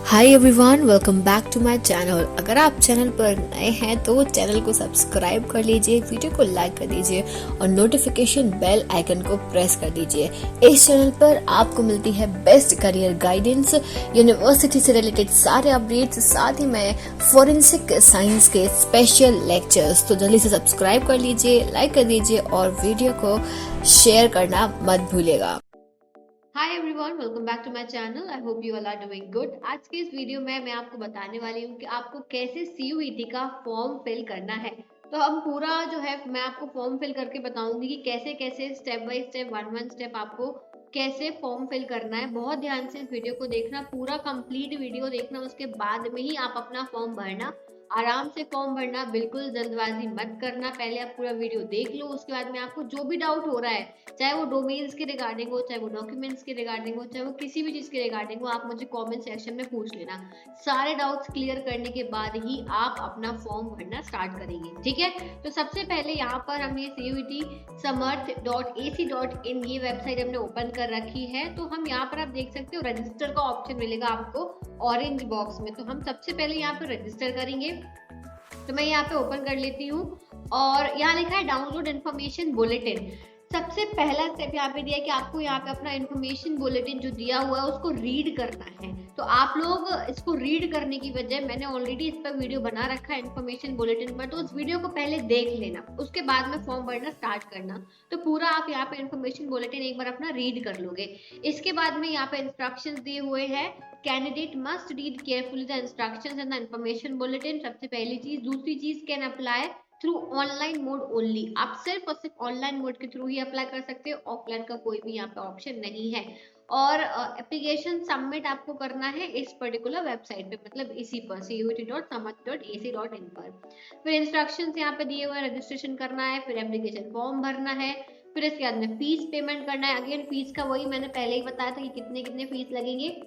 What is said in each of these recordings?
Hi everyone, welcome back to my channel. अगर आप channel पर नए हैं तो चैनल को सब्सक्राइब कर लीजिए, वीडियो को लाइक कर दीजिए और नोटिफिकेशन बेल आइकन को प्रेस कर दीजिए। इस चैनल पर आपको मिलती है बेस्ट करियर गाइडेंस, यूनिवर्सिटी से रिलेटेड सारे अपडेट्स, साथ ही में फोरेंसिक साइंस के स्पेशल लेक्चर्स। तो जल्दी से सब्सक्राइब कर लीजिए, लाइक कर दीजिए और वीडियो को शेयर करना मत भूलिएगा। Hi everyone, welcome back to my channel. I hope you all are doing good. आज के इस वीडियो में मैं आपको बताने वाली हूँ कि आपको कैसे सीयूईटी का फॉर्म फिल करना है। तो हम पूरा जो है मैं आपको फॉर्म फिल करके बताऊंगी कि कैसे कैसे step by step one step आपको कैसे फॉर्म फिल करना है। बहुत ध्यान से इस वीडियो को देखना, पूरा कंप्लीट वीडियो देखना, उसके बाद में ही आप अपना फॉर्म भरना। आराम से फॉर्म भरना, बिल्कुल जल्दबाजी मत करना। पहले आप पूरा वीडियो देख लो, उसके बाद में आपको जो भी डाउट हो रहा है, चाहे वो डोमेन्स के रिगार्डिंग हो, चाहे वो डॉक्यूमेंट्स के रिगार्डिंग हो, चाहे वो किसी भी चीज के रिगार्डिंग हो, आप मुझे कमेंट सेक्शन में पूछ लेना। सारे डाउट्स क्लियर करने के बाद ही आप अपना फॉर्म भरना स्टार्ट करेंगे, ठीक है। तो सबसे पहले यहाँ पर हम ये CUET samarth.ac.in ये वेबसाइट हमने ओपन कर रखी है। तो हम यहाँ पर आप देख सकते हो रजिस्टर का ऑप्शन मिलेगा आपको ऑरेंज बॉक्स में। तो हम सबसे पहले यहाँ पर रजिस्टर करेंगे। तो मैं यहाँ पे ओपन कर लेती हूँ और यहाँ लिखा है डाउनलोड इन्फॉर्मेशन बुलेटिन। सबसे पहला स्टेप यहाँ पे दिया है कि आपको यहाँ पे अपना इन्फॉर्मेशन बुलेटिन जो दिया हुआ है उसको रीड करना है। तो आप लोग इसको रीड करने की बजाय, मैंने ऑलरेडी इस पर वीडियो बना रखा है इन्फॉर्मेशन बुलेटिन पर, तो उस वीडियो को पहले देख लेना, उसके बाद में फॉर्म भरना स्टार्ट करना। तो पूरा आप यहाँ पे इन्फॉर्मेशन बुलेटिन एक बार अपना रीड कर लोगे। इसके बाद में यहाँ पे इंस्ट्रक्शंस दिए हुए हैं। Candidate must read carefully the instructions and the information bulletin, सबसे पहली चीज। दूसरी चीज, can apply through online mode only, आप सिर्फ और सिर्फ ऑनलाइन मोड के थ्रू ही अप्लाई कर सकते हो, ऑफलाइन का कोई भी यहाँ पे ऑप्शन नहीं है। और एप्लीकेशन सबमिट आपको करना है इस पर्टिकुलर वेबसाइट पे, मतलब इसी पर cuet.samarth.ac.in पर। फिर इंस्ट्रक्शंस यहाँ पे दिए हुए, रजिस्ट्रेशन करना है, फिर एप्लीकेशन फॉर्म भरना है, फिर इसके बाद में फीस पेमेंट करना है। अगेन फीस का वही मैंने पहले ही बताया था कि कितने कितने फीस लगेंगे।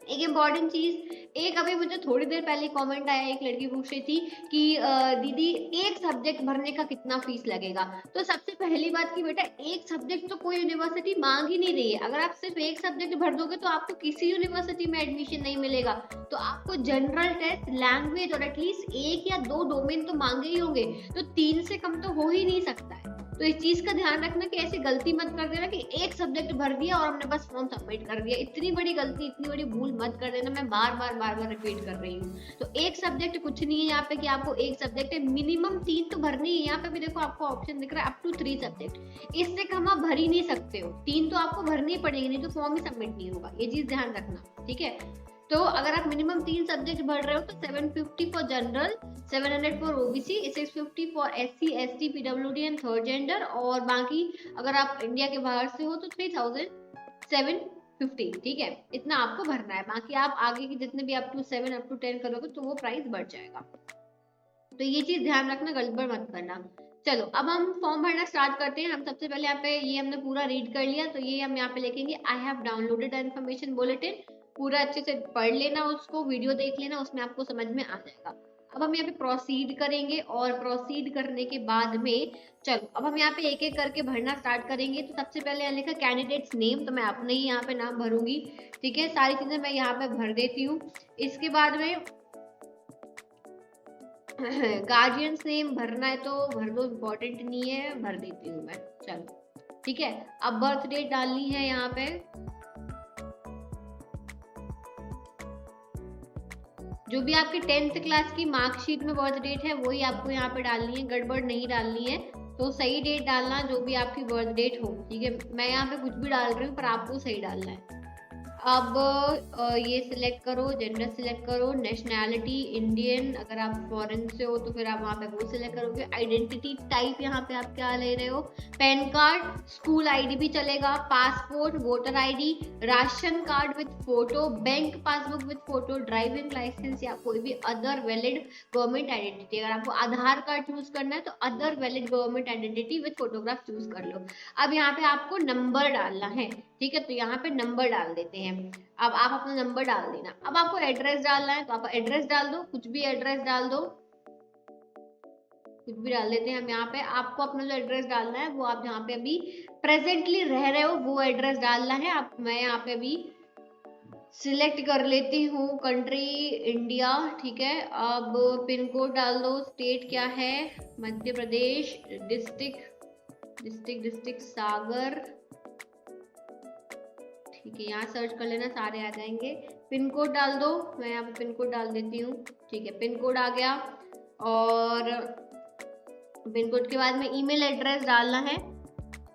एक इम्पॉर्टेंट चीज, एक अभी मुझे थोड़ी देर पहले कमेंट आया, एक लड़की पूछ रही थी कि दीदी एक सब्जेक्ट भरने का कितना फीस लगेगा। तो सबसे पहली बात कि बेटा, एक सब्जेक्ट तो कोई यूनिवर्सिटी मांग ही नहीं रही है। अगर आप सिर्फ एक सब्जेक्ट भर दोगे तो आपको किसी यूनिवर्सिटी में एडमिशन नहीं मिलेगा। तो आपको जनरल टेस्ट, लैंग्वेज और एटलीस्ट एक या दो डोमेन तो मांगे ही होंगे। तो 3 से कम तो हो ही नहीं सकता है। तो इस चीज का ध्यान रखना कि ऐसी गलती मत कर देना कि एक सब्जेक्ट भर दिया और हमने बस फॉर्म सबमिट कर दिया। इतनी बड़ी गलती, इतनी बड़ी भूल मत कर देना। मैं बार बार रिपीट कर रही हूँ। तो एक सब्जेक्ट कुछ नहीं है यहाँ पे कि आपको एक सब्जेक्ट है, मिनिमम 3 तो भरनी है। यहाँ पे भी देखो आपको ऑप्शन दिख रहा है अप टू 3 सब्जेक्ट, इससे कम आप भर ही नहीं सकते हो। 3 तो आपको भरनी ही पड़ेगी, नहीं तो फॉर्म ही सबमिट नहीं होगा। ये चीज ध्यान रखना, ठीक है। तो अगर आप मिनिमम 3 सब्जेक्ट भर रहे हो तो 750 for general, 700 for OBC, 650 for SC ST PWD and third gender, और बाकी अगर आप इंडिया के बाहर से हो तो 3750, ठीक है। इतना आपको भरना है। बाकी आप आगे की जितने भी अप टू 7 अप टू 10 करोगे तो वो प्राइस बढ़ जाएगा। तो ये चीज ध्यान रखना, गड़बड़ मत करना। चलो अब हम फॉर्म भरना स्टार्ट करते हैं। हम सबसे पहले यहाँ पे ये हमने पूरा रीड कर लिया, तो ये हम यहाँ पे लिखेंगे I have downloaded information bulletin. पूरा अच्छे से पढ़ लेना, उसको वीडियो देख लेना, उसमें आपको समझ में आ जाएगा। अब हम यहाँ पे प्रोसीड करेंगे और प्रोसीड करने के बाद में, चलो अब हम यहाँ पे एक एक करके भरना स्टार्ट करेंगे। तो सबसे पहले यहाँ लिखा कैंडिडेट्स नेम, तो मैं अपने ही यहाँ पे नाम भरूंगी, ठीक है। सारी चीजें मैं यहाँ पे भर देती हूँ। इसके बाद में गार्जियंस नेम भरना है तो भर दो, इम्पोर्टेंट नहीं है, भर देती हूँ मैं, चलो ठीक है। अब बर्थ डेट डालनी है यहाँ पे, जो भी आपके 10th क्लास की मार्कशीट में बर्थ डेट है वही आपको यहाँ पे डालनी है, गड़बड़ नहीं डालनी है। तो सही डेट डालना जो भी आपकी बर्थ डेट हो, ठीक है। मैं यहाँ पे कुछ भी डाल रही हूँ पर आपको सही डालना है। अब ये सिलेक्ट करो, जेंडर सिलेक्ट करो, नेशनैलिटी इंडियन, अगर आप फॉरेन से हो तो फिर आप वहाँ पे वो सिलेक्ट करोगे। आइडेंटिटी टाइप यहाँ पे आप क्या ले रहे हो, पैन कार्ड, स्कूल आईडी भी चलेगा, passport, voter ID, ration card with photo, bank passbook with photo, driving licence या कोई भी अदर वैलिड गवर्नमेंट आइडेंटिटी। अगर आपको आधार कार्ड चूज करना है तो other valid government identity with photograph choose कर लो। अब यहाँ पे आपको नंबर डालना है, ठीक है। तो यहाँ पे नंबर डाल देते हैं। अब आप अपना नंबर डाल देना। अब आपको एड्रेस डालना है तो आप एड्रेस डाल दो, कुछ भी एड्रेस डाल दो, कुछ भी डाल देते हैं हम यहाँ पे। आपको अपना जो एड्रेस डालना है वो आप जहाँ पे अभी प्रेजेंटली रह रहे हो वो एड्रेस डालना है। आप मैं यहाँ पे अभी सिलेक्ट कर लेती हूँ कंट्री इंडिया, ठीक है। अब पिन कोड डाल दो, स्टेट क्या है, मध्य प्रदेश, डिस्ट्रिक्ट सागर, ठीक है। यहाँ सर्च कर लेना, सारे आ जाएंगे। पिन कोड डाल दो, मैं यहाँ पे पिन कोड डाल देती हूँ, ठीक है। पिन कोड आ गया, और पिन कोड के बाद में ईमेल एड्रेस डालना है।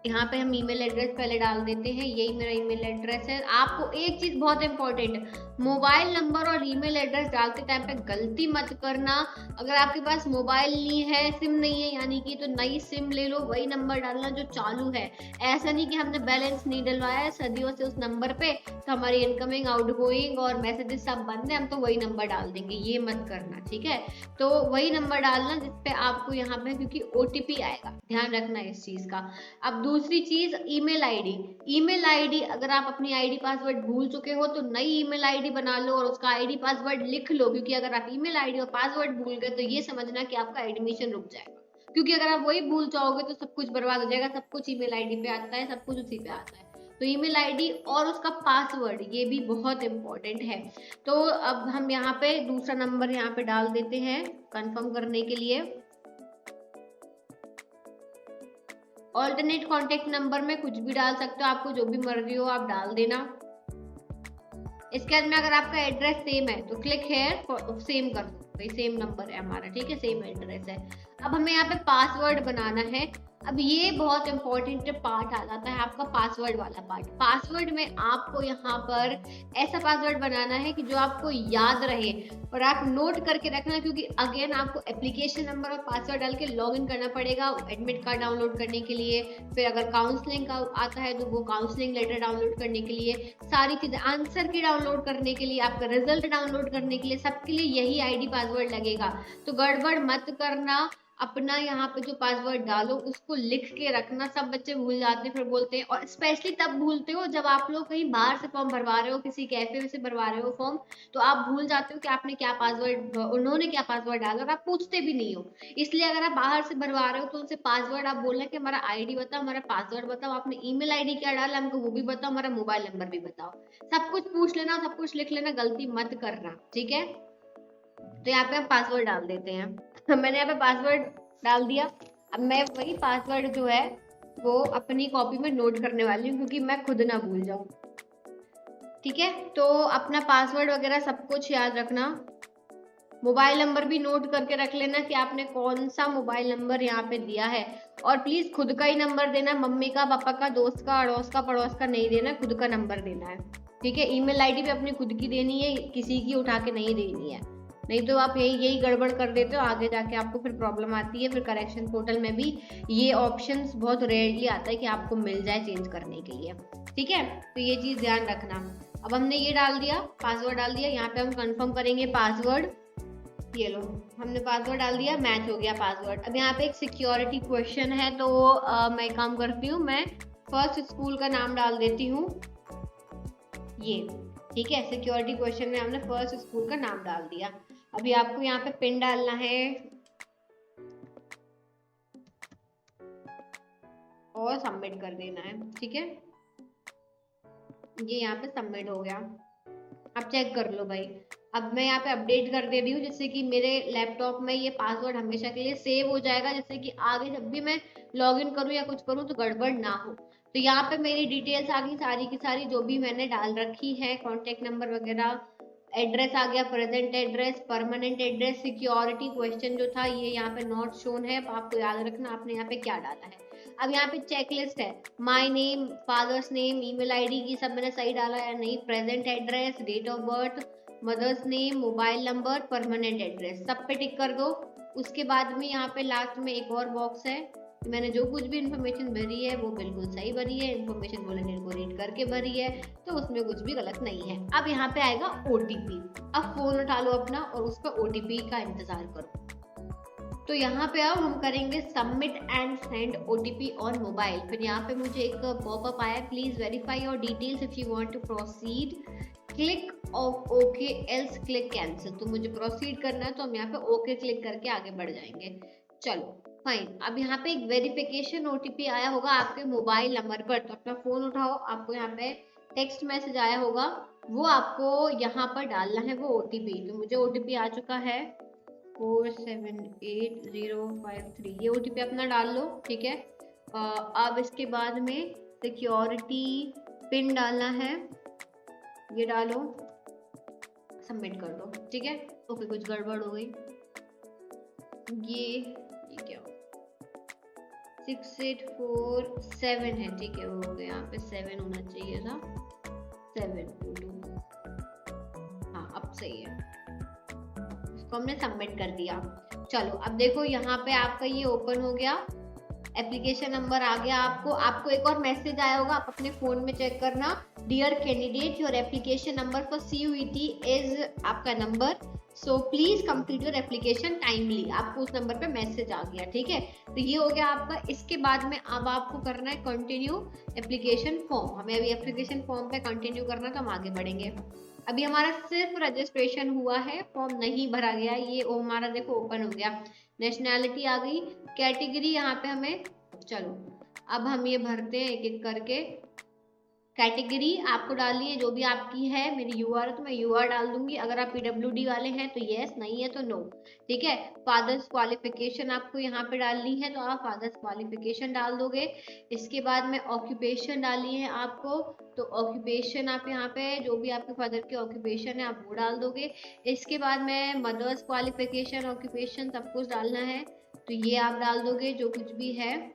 यहाँ पे हम ईमेल एड्रेस पहले डाल देते हैं, यही मेरा ईमेल एड्रेस है। आपको एक चीज बहुत इंपॉर्टेंट, मोबाइल नंबर और ईमेल एड्रेस डालते टाइम पे गलती मत करना। अगर आपके पास मोबाइल नहीं है, सिम नहीं है यानी कि, तो नई सिम ले लो, वही नंबर डालना जो चालू है। ऐसा नहीं कि हमने बैलेंस नहीं डलवाया है सदियों से उस नंबर पे, तो हमारी इनकमिंग आउटगोइंग और मैसेजेस सब बंद है, हम तो वही नंबर डाल देंगे, ये मत करना, ठीक है। तो वही नंबर डालना जिसपे आपको यहाँ पे, क्योंकि OTP आएगा, ध्यान रखना इस चीज का। अब दूसरी चीज, ईमेल आईडी अगर आप अपनी आईडी पासवर्ड भूल चुके हो तो नई ईमेल आईडी बना लो और उसका आईडी पासवर्ड लिख लो, क्योंकि अगर आप ईमेल आईडी और पासवर्ड भूल गए तो ये समझना कि आपका एडमिशन रुक जाएगा, क्योंकि अगर आप वही भूल जाओगे तो सब कुछ बर्बाद हो जाएगा। सब कुछ ईमेल आईडी पे आता है, सब कुछ उसी पे आता है। तो ईमेल आईडी और उसका पासवर्ड, ये भी बहुत इंपॉर्टेंट है। तो अब हम यहाँ पे दूसरा नंबर यहाँ पे डाल देते हैं कंफर्म करने के लिए। ऑल्टरनेट कॉन्टेक्ट नंबर में कुछ भी डाल सकते हो, आपको जो भी मर्जी हो आप डाल देना। इसके बाद में अगर आपका एड्रेस सेम है तो क्लिक हेयर सेम कर दो, भाई सेम नंबर है हमारा, ठीक है, सेम एड्रेस है। अब हमें यहाँ पे पासवर्ड बनाना है। अब ये बहुत इंपॉर्टेंट पार्ट आ जाता है आपका पासवर्ड वाला पार्ट। पासवर्ड में आपको यहाँ पर ऐसा पासवर्ड बनाना है कि जो आपको याद रहे और आप नोट करके रखना, क्योंकि अगेन आपको एप्लीकेशन नंबर और पासवर्ड डाल के लॉग इन करना पड़ेगा एडमिट कार्ड डाउनलोड करने के लिए। फिर अगर काउंसलिंग का आता है तो वो काउंसलिंग लेटर डाउनलोड करने के लिए, सारी चीजें, आंसर की डाउनलोड करने के लिए, आपका रिजल्ट डाउनलोड करने के लिए, सबके लिए यही आईडी पासवर्ड लगेगा। तो गड़बड़ मत करना, अपना यहाँ पे जो पासवर्ड डालो उसको लिख के रखना। सब बच्चे भूल जाते हैं, फिर बोलते हैं, और स्पेशली तब भूलते हो जब आप लोग कहीं बाहर से फॉर्म भरवा रहे हो, किसी कैफे से भरवा रहे हो फॉर्म, तो आप भूल जाते हो कि आपने क्या पासवर्ड, उन्होंने क्या पासवर्ड डाला, और आप पूछते भी नहीं हो। इसलिए अगर आप बाहर से भरवा रहे हो तो उनसे पासवर्ड आप बोलना कि हमारा आईडी बताओ, हमारा पासवर्ड बताओ, आपने ईमेल आईडी क्या डाला हमको वो भी बताओ, हमारा मोबाइल नंबर भी बताओ। सब कुछ पूछ लेना, सब कुछ लिख लेना, गलती मत करना, ठीक है। तो यहाँ पे हम पासवर्ड डाल देते हैं। मैंने यहाँ पे पासवर्ड डाल दिया। अब मैं वही पासवर्ड जो है वो अपनी कॉपी में नोट करने वाली हूँ, क्योंकि मैं खुद ना भूल जाऊँ, ठीक है। तो अपना पासवर्ड वगैरह सब कुछ याद रखना। मोबाइल नंबर भी नोट करके रख लेना कि आपने कौन सा मोबाइल नंबर यहाँ पे दिया है, और प्लीज खुद का ही नंबर देना, मम्मी का, पापा का, दोस्त का, अड़ोस का, पड़ोस का नहीं देना, खुद का नंबर देना है, ठीक है। ईमेल आईडी भी अपनी खुद की देनी है, किसी की उठा के नहीं देनी है, नहीं तो आप यही गड़बड़ कर देते हो, आगे जाके आपको फिर प्रॉब्लम आती है। फिर करेक्शन पोर्टल में भी ये ऑप्शंस बहुत रेयरली आता है कि आपको मिल जाए चेंज करने के लिए, ठीक है। तो ये चीज ध्यान रखना। अब हमने ये डाल दिया, पासवर्ड डाल दिया, यहाँ पे हम कंफर्म करेंगे पासवर्ड। ये लो, हमने पासवर्ड डाल दिया, मैच हो गया पासवर्ड। अब यहाँ पे एक सिक्योरिटी क्वेश्चन है, तो मैं काम करती हूँ, मैं फर्स्ट स्कूल का नाम डाल देती हूँ, ये ठीक है। सिक्योरिटी क्वेश्चन में हमने फर्स्ट स्कूल का नाम डाल दिया। अभी आपको यहाँ पे पिन डालना है और सबमिट कर देना है, ठीक है। ये यहाँ पे सबमिट हो गया। अब चेक कर लो भाई। अब मैं यहाँ पे अपडेट कर दे रही हूँ, जिससे कि मेरे लैपटॉप में ये पासवर्ड हमेशा के लिए सेव हो जाएगा, जिससे कि आगे जब भी मैं लॉगिन करूँ या कुछ करूँ तो गड़बड़ ना हो। तो यहाँ पे मेरी डिटेल्स आ गई सारी की सारी, जो भी मैंने डाल रखी है, कॉन्टेक्ट नंबर वगैरह, एड्रेस आ गया, present address, permanent address. Security question जो था ये यहाँ पे नॉट शोन है, आपको याद रखना आपने यहाँ पे क्या डाला है। अब यहाँ पे चेकलिस्ट है, my name, father's name, email ID, ये सब मैंने सही डाला या नहीं, present address, date of birth, mother's name, mobile number, permanent address, सब पे टिक कर दो। उसके बाद में यहाँ पे लास्ट में एक और बॉक्स है, मैंने जो कुछ भी इन्फॉर्मेशन भरी है वो बिल्कुल सही भरी है, इन्फॉर्मेशन वॉलंटियर को रीड करके भरी है, तो उसमें कुछ भी गलत नहीं है। अब यहाँ पे आएगा OTP। अब फोन उठा लो अपना और उस पर OTP का इंतजार करो। तो यहाँ पे अब हम करेंगे submit and send OTP on mobile. फिर यहाँ पे मुझे एक पॉपअप आया, please verify your details if you want to proceed, click of okay else click cancel. तो मुझे प्रोसीड करना है, तो हम यहाँ पे ओके क्लिक करके आगे बढ़ जाएंगे। चलो फाइन। अब यहाँ पे एक वेरिफिकेशन OTP आया होगा आपके मोबाइल नंबर पर, तो अपना फोन उठाओ, आपको यहाँ पे टेक्स्ट मैसेज आया होगा, वो आपको यहाँ पर डालना है वो OTP। तो मुझे OTP आ चुका है 478053, ये OTP अपना डाल लो, ठीक है। अब इसके बाद में सिक्योरिटी पिन डालना है, ये डालो, सबमिट कर दो, ठीक है। ओके, कुछ गड़बड़ हो गई, ये क्या 6847 है, ठीक है, हो गया, यहाँ पे 7 होना चाहिए था, 722, हाँ अब सही है, इसको हमने सबमिट कर दिया। चलो अब देखो यहाँ पे आपका ये ओपन हो गया, एप्लीकेशन नंबर आ गया आपको एक और मैसेज आया होगा, आप अपने फोन में चेक करना, dear candidate your application number for CUET is आपका number, so please complete your application timely, आपको उस नंबर पे मैसेज आ गया, ठीक है। तो ये हो गया आपका। इसके बाद में अब आपको करना है कंटिन्यू एप्लीकेशन फॉर्म, हमें अभी एप्लीकेशन फॉर्म पे कंटिन्यू करना, तो हम आगे बढ़ेंगे। अभी हमारा सिर्फ रजिस्ट्रेशन हुआ है, फॉर्म नहीं भरा गया, ये हमारा देखो ओपन हो गया, नेशनैलिटी आ गई, कैटेगरी यहाँ पे हमें, चलो अब हम ये भरते हैं एक एक करके। कैटेगरी आपको डालनी है जो भी आपकी है, मेरी UR है तो मैं UR डाल दूंगी, अगर आप PWD वाले हैं तो यस, नहीं है तो नो, ठीक है। फादर्स क्वालिफिकेशन आपको यहाँ पे डालनी है, तो आप फादर्स क्वालिफिकेशन डाल दोगे। इसके बाद में ऑक्यूपेशन डालनी है आपको, तो ऑक्यूपेशन आप यहाँ पे जो भी आपके फादर की ऑक्यूपेशन है आप वो डाल दोगे। इसके बाद में मदर्स क्वालिफिकेशन, ऑक्यूपेशन सब कुछ डालना है, तो ये आप डाल दोगे जो कुछ भी है।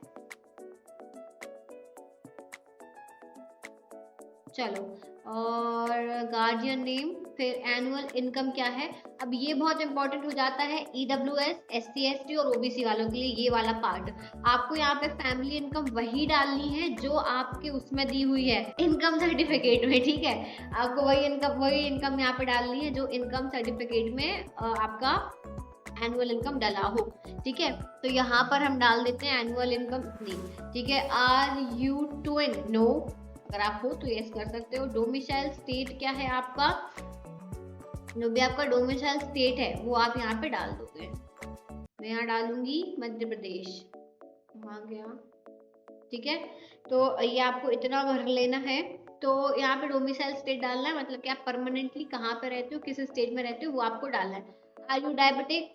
चलो, और गार्जियन नेम, फिर एनुअल इनकम क्या है। अब ये बहुत इंपॉर्टेंट हो जाता है EWS, SC ST और OBC वालों के लिए, ये वाला पार्ट आपको यहाँ पे फैमिली इनकम वही डालनी है जो आपके उसमें दी हुई है इनकम सर्टिफिकेट में, ठीक है। आपको वही इनकम यहाँ पे डालनी है जो इनकम सर्टिफिकेट में आपका एनुअल इनकम डाला हो, ठीक है। तो यहाँ पर हम डाल देते हैं एनुअल इनकम इतनी, ठीक है। आर यू ट्विन, नो, अगर आप हो तो यस कर सकते हो। डोमिसाइल स्टेट क्या है आपका, जो भी आपका डोमिसाइल स्टेट है वो आप यहाँ पे डाल दोगे। मैं यहाँ डालूंगी मध्य प्रदेश, वहाँ गया, ठीक है। तो ये आपको इतना भर लेना है। तो यहाँ पे डोमिसाइल स्टेट डालना है, मतलब कि आप परमानेंटली कहाँ पे रहते हो, किस स्टेट में रहते हो, वो आपको डालना है। Are you diabetic,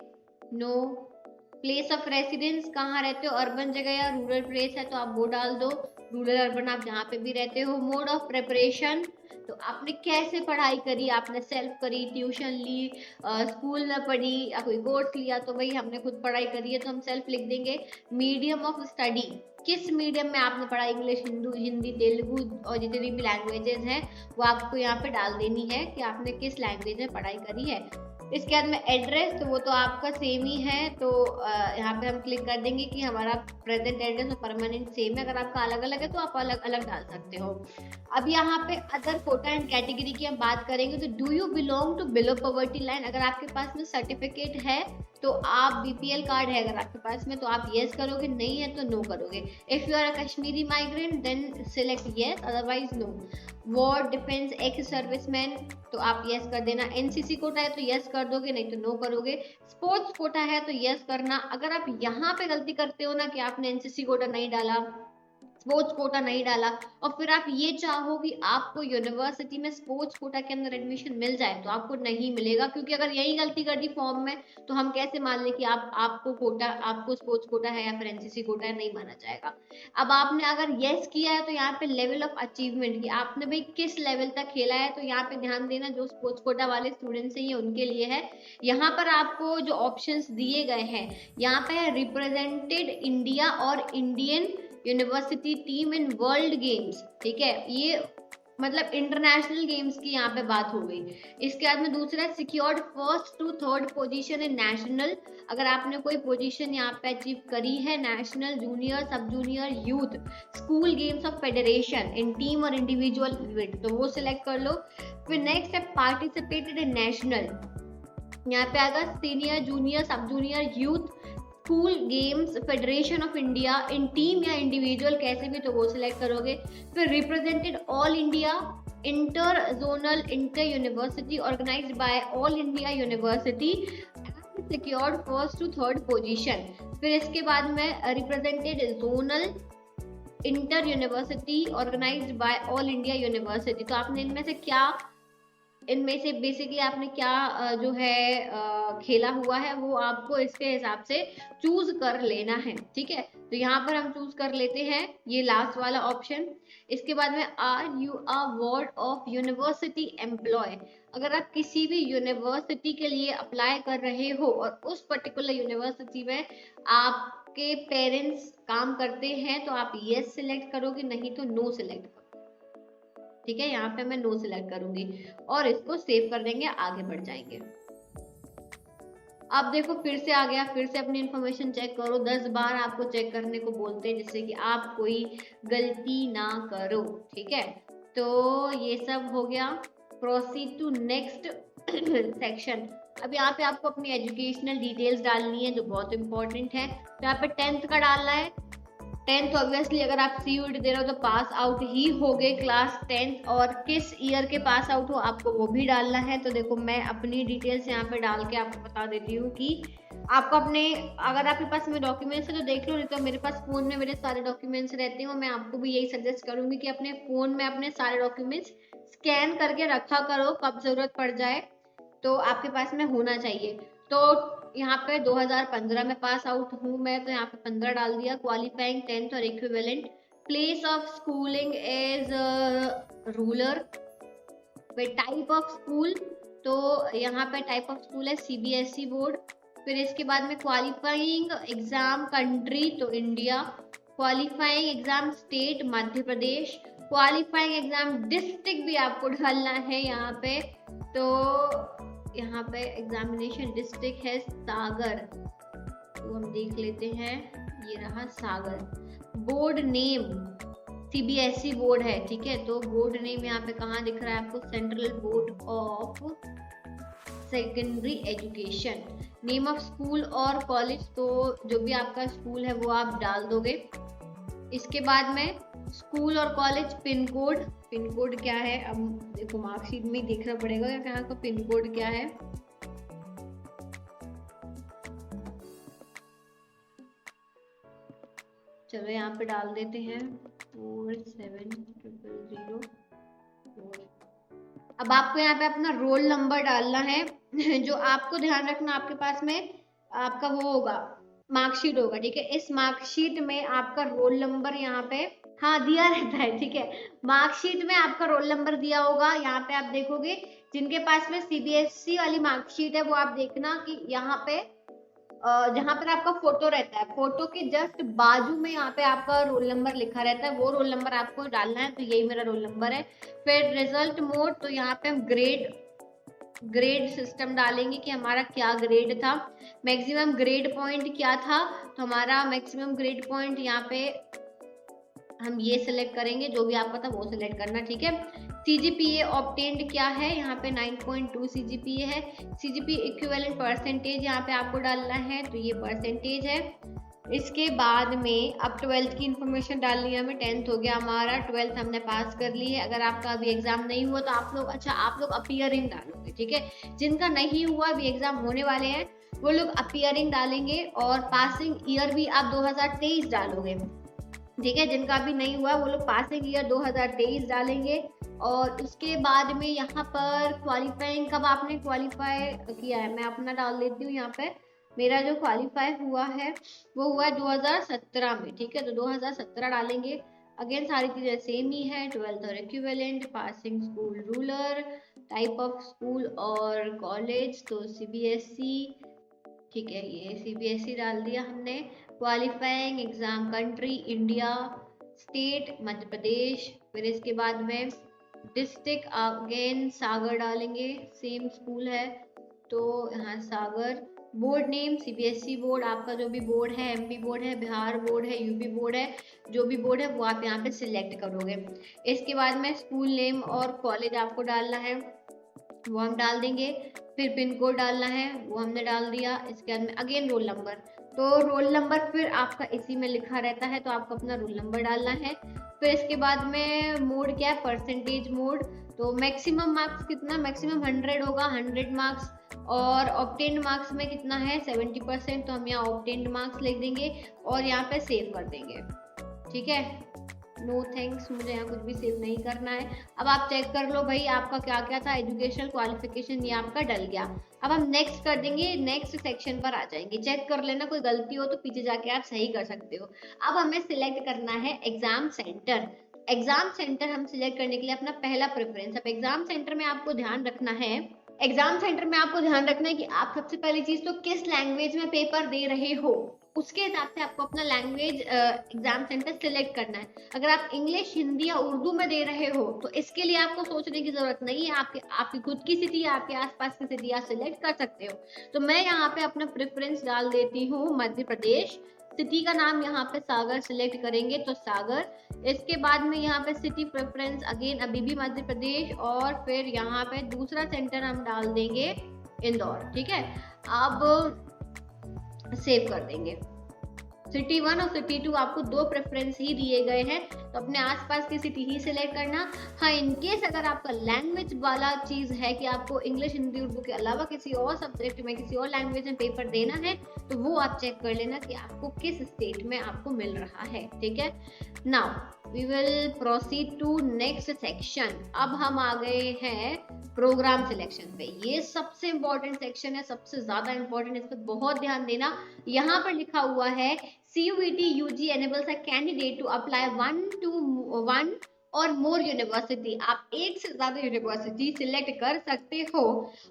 no. Place of residence, कहाँ रहते हो, अर्बन जगह या रूरल प्लेस है तो आप वो डाल दो, रूरल अर्बन आप जहाँ पे भी रहते हो। मोड ऑफ प्रिपरेशन, तो आपने कैसे पढ़ाई करी, आपने सेल्फ करी, ट्यूशन ली, स्कूल में पढ़ी या कोई कोर्स लिया, तो वही हमने खुद पढ़ाई करी है तो हम सेल्फ लिख देंगे। मीडियम ऑफ स्टडी, किस मीडियम में आपने पढ़ा, इंग्लिश, हिंदी, तेलुगु और जितनी भी लैंग्वेजेस हैं वो आपको यहाँ पे डाल देनी है कि आपने किस लैंग्वेज में पढ़ाई करी है। इसके बाद में एड्रेस, तो वो तो आपका सेम ही है, तो यहाँ पे हम क्लिक कर देंगे कि हमारा प्रेजेंट एड्रेस और परमानेंट सेम है। अगर आपका अलग अलग है तो आप अलग अलग डाल सकते हो। अब यहाँ पे अदर कोटा एंड कैटेगरी की हम बात करेंगे, तो do you belong to below poverty line, अगर आपके पास में सर्टिफिकेट है तो आप BPL कार्ड है अगर आपके पास में तो आप यस करोगे, नहीं है तो नो करोगे। If you are a Kashmiri migrant then select yes, otherwise no. War defence ex serviceman, तो आप यस कर देना। NCC कोटा है तो यस कर दोगे, नहीं तो नो करोगे। स्पोर्ट्स कोटा है तो यस करना। अगर आप यहाँ पे गलती करते हो ना कि आपने NCC कोटा नहीं डाला, स्पोर्ट्स कोटा नहीं डाला, और फिर आप ये चाहो कि आपको यूनिवर्सिटी में स्पोर्ट्स कोटा के अंदर एडमिशन मिल जाए, तो आपको नहीं मिलेगा, क्योंकि अगर यही गलती कर दी फॉर्म में तो हम कैसे मान लें कि आपको स्पोर्ट्स कोटा है या फिर NCC कोटा है, नहीं माना जाएगा। अब आपने अगर यस किया है तो यहाँ पे लेवल ऑफ अचीवमेंट की आपने भाई किस लेवल तक खेला है, तो यहाँ पे ध्यान देना, जो स्पोर्ट्स कोटा वाले स्टूडेंट्स हैं ये उनके लिए है। यहाँ पर आपको जो ऑप्शंस दिए गए हैं, यहाँ पे है रिप्रेजेंटेड इंडिया और Indian university team in world games, ठीक है, ये मतलब इंटरनेशनल गेम्स की यहाँ पे बात हो गई। इसके बाद में दूसरा secured 1st to 3rd position in national, अगर आपने कोई पोजीशन यहाँ पे अचीव करी है national, junior, sub junior, youth, school games of federation in team और इंडिविजुअल इवेंट, तो वो सिलेक्ट कर लो। फिर नेक्स्ट है पार्टिसिपेटेड इन नेशनल, यहाँ पे आएगा senior, junior, sub junior, youth, school games federation of India in team या इंडिविजुअल, कैसे भी, तो वो सिलेक्ट करोगे। फिर represented all India, inter zonal, inter university organised by all India university and secured 1st to 3rd position. फिर इसके बाद में represented zonal, inter university organised by all India university, तो आपने इनमें से क्या इनमें से बेसिकली आपने क्या जो है खेला हुआ है वो आपको इसके हिसाब से चूज कर लेना है, ठीक है। तो यहाँ पर हम चूज कर लेते हैं ये लास्ट वाला ऑप्शन। इसके बाद में are you a ward of university employ. अगर आप किसी भी यूनिवर्सिटी के लिए अप्लाई कर रहे हो और उस पर्टिकुलर यूनिवर्सिटी में आपके पेरेंट्स काम करते हैं तो आप यस सिलेक्ट करोगे, नहीं तो नो सिलेक्ट करोगे, ठीक है। यहाँ पे मैं नो सिलेक्ट करूंगी और इसको सेव कर देंगे, आगे बढ़ जाएंगे। अब देखो फिर से आ गया, फिर से अपनी इंफॉर्मेशन चेक करो। 10 बार आपको चेक करने को बोलते हैं जिससे कि आप कोई गलती ना करो, ठीक है। तो ये सब हो गया। Proceed to next section. अब यहाँ पे आपको अपनी एजुकेशनल डिटेल्स डालनी है जो बहुत इंपॉर्टेंट है। तो यहाँ पे 10th का डालना है। 10th ऑब्वियसली अगर आप CUET दे रहे हो तो पास आउट ही हो गए क्लास 10th, और किस ईयर के पास आउट हो आपको वो भी डालना है। तो देखो मैं अपनी डिटेल्स यहाँ पे डाल के आपको बता देती हूँ कि आपको अपने, अगर आपके पास मेरे डॉक्यूमेंट्स है तो देख लो, नहीं तो मेरे पास फोन में मेरे सारे डॉक्यूमेंट्स रहते हैं। मैं आपको भी यही सजेस्ट करूंगी कि अपने फोन में अपने सारे डॉक्यूमेंट्स स्कैन करके रखा करो, कब जरूरत पड़ जाए तो आपके पास में होना चाहिए। तो यहाँ पे 2015 में पास आउट हूँ मैं, तो यहाँ पे 15 डाल दिया। क्वालिफाइंग 10th और equivalent. Place of schooling as rural. Type of school, तो यहाँ पे टाइप ऑफ स्कूल है CBSE बोर्ड। फिर इसके बाद में क्वालिफाइंग एग्जाम कंट्री, तो India. Qualifying exam state, Madhya Pradesh. Qualifying exam district भी आपको डालना है यहाँ पे। तो यहाँ पे एग्जामिनेशन डिस्ट्रिक्ट है सागर, तो हम देख लेते हैं, ये रहा सागर। बोर्ड नेम CBSE बोर्ड है, ठीक है। तो बोर्ड नेम यहाँ पे कहाँ दिख रहा है आपको? Central board of secondary education. Name of school और कॉलेज, तो जो भी आपका स्कूल है वो आप डाल दोगे। इसके बाद में स्कूल और college pin code. Pin code क्या है? अब देखो मार्कशीट में देखना पड़ेगा यहाँ का पिन कोड क्या है। चलो यहाँ पे डाल देते हैं 4700। अब आपको यहाँ पे अपना रोल नंबर डालना है जो आपको ध्यान रखना, आपके पास में आपका वो होगा मार्कशीट होगा, ठीक है। इस मार्कशीट में आपका रोल नंबर यहाँ पे हाँ दिया रहता है, ठीक है। मार्कशीट में आपका रोल नंबर दिया होगा। यहाँ पे आप देखोगे जिनके पास में CBSE वाली मार्कशीट है वो आप देखना कि यहाँ पे जहाँ पर आपका फोटो रहता है, फोटो के जस्ट बाजू में यहाँ पे आपका रोल नंबर लिखा रहता है, वो रोल नंबर आपको डालना है। तो यही मेरा रोल नंबर है। फिर रिजल्ट मोड, तो यहाँ पे हम ग्रेड सिस्टम डालेंगे कि हमारा क्या ग्रेड था। मैक्सिमम ग्रेड पॉइंट क्या था, तो हमारा मैक्सिमम ग्रेड पॉइंट यहाँ पे हम ये सिलेक्ट करेंगे, जो भी आपका था वो सिलेक्ट करना, ठीक है। CGPA ऑब्टेन्ड क्या है, यहाँ पे 9.2 CGPA है। CGPA इक्विवेलेंट परसेंटेज यहाँ पे आपको डालना है, तो ये परसेंटेज है। इसके बाद में अब 12th की इंफॉर्मेशन डालनी है हमें। 10th हो गया हमारा, 12th हमने पास कर ली है। अगर आपका अभी एग्जाम नहीं हुआ तो आप लोग अपीयरिंग डालोगे, ठीक है। जिनका नहीं हुआ, अभी एग्जाम होने वाले हैं, वो लोग अपीयरिंग डालेंगे और पासिंग ईयर भी आप 2023 डालोगे, ठीक है। जिनका भी नहीं हुआ वो लोग पासिंग ईयर 2023 डालेंगे। और उसके बाद में यहाँ पर क्वालिफाइंग, कब आपने क्वालिफाई किया है, मैं अपना डाल देती हूँ यहाँ पे। मेरा जो क्वालिफाई हुआ है वो हुआ है 2017 में, ठीक है। तो 2017 डालेंगे। अगेन सारी चीजें सेम ही है, 12th और equivalent, passing school rural, type of school और कॉलेज तो CBSE, ठीक है। ये CBSE डाल दिया हमने। Qualifying exam country India, state Madhya Pradesh. फिर इसके बाद में डिस्ट्रिक्ट अगेन सागर डालेंगे, सेम स्कूल है तो यहाँ सागर। बोर्ड नेम CBSE बोर्ड, आपका जो भी बोर्ड है, MP बोर्ड है, बिहार बोर्ड है, UP बोर्ड है, जो भी बोर्ड है वो आप यहाँ पे सिलेक्ट करोगे। इसके बाद में स्कूल नेम और कॉलेज आपको डालना है, वो हम डाल देंगे। फिर पिन कोड डालना है, वो हमने डाल दिया। इसके बाद में अगेन रोल नंबर, तो रोल नंबर फिर आपका इसी में लिखा रहता है, तो आपको अपना रोल नंबर डालना है। फिर इसके बाद में मोड क्या है, परसेंटेज मोड। तो मैक्सिमम मार्क्स कितना, मैक्सिमम 100 होगा, 100 मार्क्स। और ऑब्टेन्ड मार्क्स में कितना है, 70%, तो हम यहाँ ऑब्टेन्ड मार्क्स लिख देंगे और यहाँ पे सेव कर देंगे, ठीक है। नो थैंक्स, मुझे यहाँ कुछ भी सेव नहीं करना है। अब आप चेक कर लो भाई आपका क्या क्या था, एजुकेशनल क्वालिफिकेशन ये आपका डल गया। अब हम नेक्स्ट कर देंगे, नेक्स्ट सेक्शन पर आ जाएंगे। चेक कर लेना, कोई गलती हो तो पीछे जाके आप सही कर सकते हो। अब हमें सिलेक्ट करना है एग्जाम सेंटर। एग्जाम सेंटर हम सिलेक्ट करने के लिए अपना पहला प्रेफरेंस, अब एग्जाम सेंटर में आपको ध्यान रखना है, एग्जाम सेंटर में आपको ध्यान रखना है कि आप सबसे पहली चीज तो किस लैंग्वेज में पेपर दे रहे हो, उसके हिसाब से आपको अपना लैंग्वेज एग्जाम सेंटर सिलेक्ट करना है। अगर आप इंग्लिश, हिंदी या उर्दू में दे रहे हो तो इसके लिए आपको सोचने की जरूरत नहीं है, आपकी खुद की सिटी या आपके आसपास की सिटी आप सिलेक्ट कर सकते हो। तो मैं यहाँ पे अपना प्रेफरेंस डाल देती हूँ मध्य प्रदेश। सिटी का नाम यहाँ पे सागर सिलेक्ट करेंगे तो सागर। इसके बाद में यहाँ पे सिटी प्रेफरेंस अगेन अभी भी मध्य प्रदेश, और फिर यहाँ पे दूसरा सेंटर हम डाल देंगे इंदौर। ठीक है, अब सेव कर देंगे। सिटी 1 और सिटी 2 आपको दो प्रेफरेंस ही दिए गए हैं, तो अपने आसपास की सिटी ही सिलेक्ट करना। हाँ, इनकेस अगर आपका लैंग्वेज वाला चीज है कि आपको इंग्लिश, हिंदी, उर्दू के अलावा किसी और सब्जेक्ट में, किसी और लैंग्वेज में पेपर देना है, तो वो आप चेक कर लेना कि आपको किस स्टेट में आपको मिल रहा है। ठीक है, now we will proceed to next section. अब हम आ गए हैं प्रोग्राम सिलेक्शन पे। ये सबसे इंपॉर्टेंट सेक्शन है, सबसे ज्यादा इंपॉर्टेंट, इस पर बहुत ध्यान देना। यहाँ पर लिखा हुआ है CUET UG enables a candidate to apply one और मोर यूनिवर्सिटी। आप एक से ज्यादा यूनिवर्सिटी सिलेक्ट कर सकते हो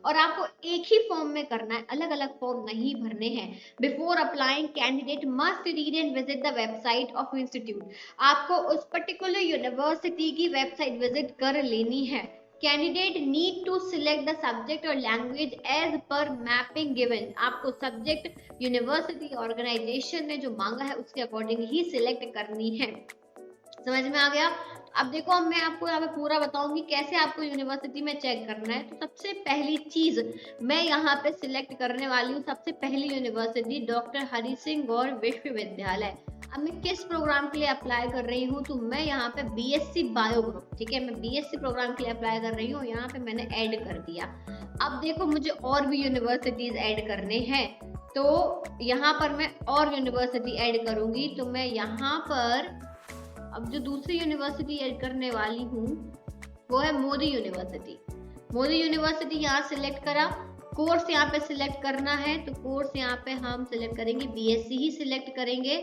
और आपको एक ही फॉर्म में करना है, अलग अलग फॉर्म नहीं भरने हैं। Before applying candidate must read and visit the website of institute. आपको उस पर्टिकुलर यूनिवर्सिटी की वेबसाइट विजिट कर लेनी है। Candidate need to select the subject और language as per mapping given. आपको सब्जेक्ट यूनिवर्सिटी ऑर्गेनाइजेशन ने जो मांगा है उसके अकॉर्डिंग ही सिलेक्ट करनी है। समझ में आ गया? अब देखो, मैं आपको यहाँ पे पूरा बताऊंगी कैसे आपको यूनिवर्सिटी में चेक करना है। तो सबसे पहली चीज मैं यहाँ पे सिलेक्ट करने वाली हूँ, सबसे पहली यूनिवर्सिटी डॉक्टर हरि सिंह गौर विश्वविद्यालय। अब मैं किस प्रोग्राम के लिए अप्लाई कर रही हूँ, तो मैं यहाँ पे BSc बायो ग्रुप, ठीक है, मैं BSc प्रोग्राम के लिए अप्लाई कर रही हूँ। यहाँ पे मैंने ऐड कर दिया। अब देखो, मुझे और भी यूनिवर्सिटीज ऐड करने हैं, तो यहाँ पर मैं और यूनिवर्सिटी ऐड करूंगी। तो मैं यहाँ पर अब जो दूसरी यूनिवर्सिटी ऐड करने वाली हूँ वो है मोदी यूनिवर्सिटी। मोदी यूनिवर्सिटी यहाँ सिलेक्ट करा। कोर्स यहाँ पे सिलेक्ट करना है, तो कोर्स यहाँ पे हम सिलेक्ट करेंगे BSc ही सिलेक्ट करेंगे।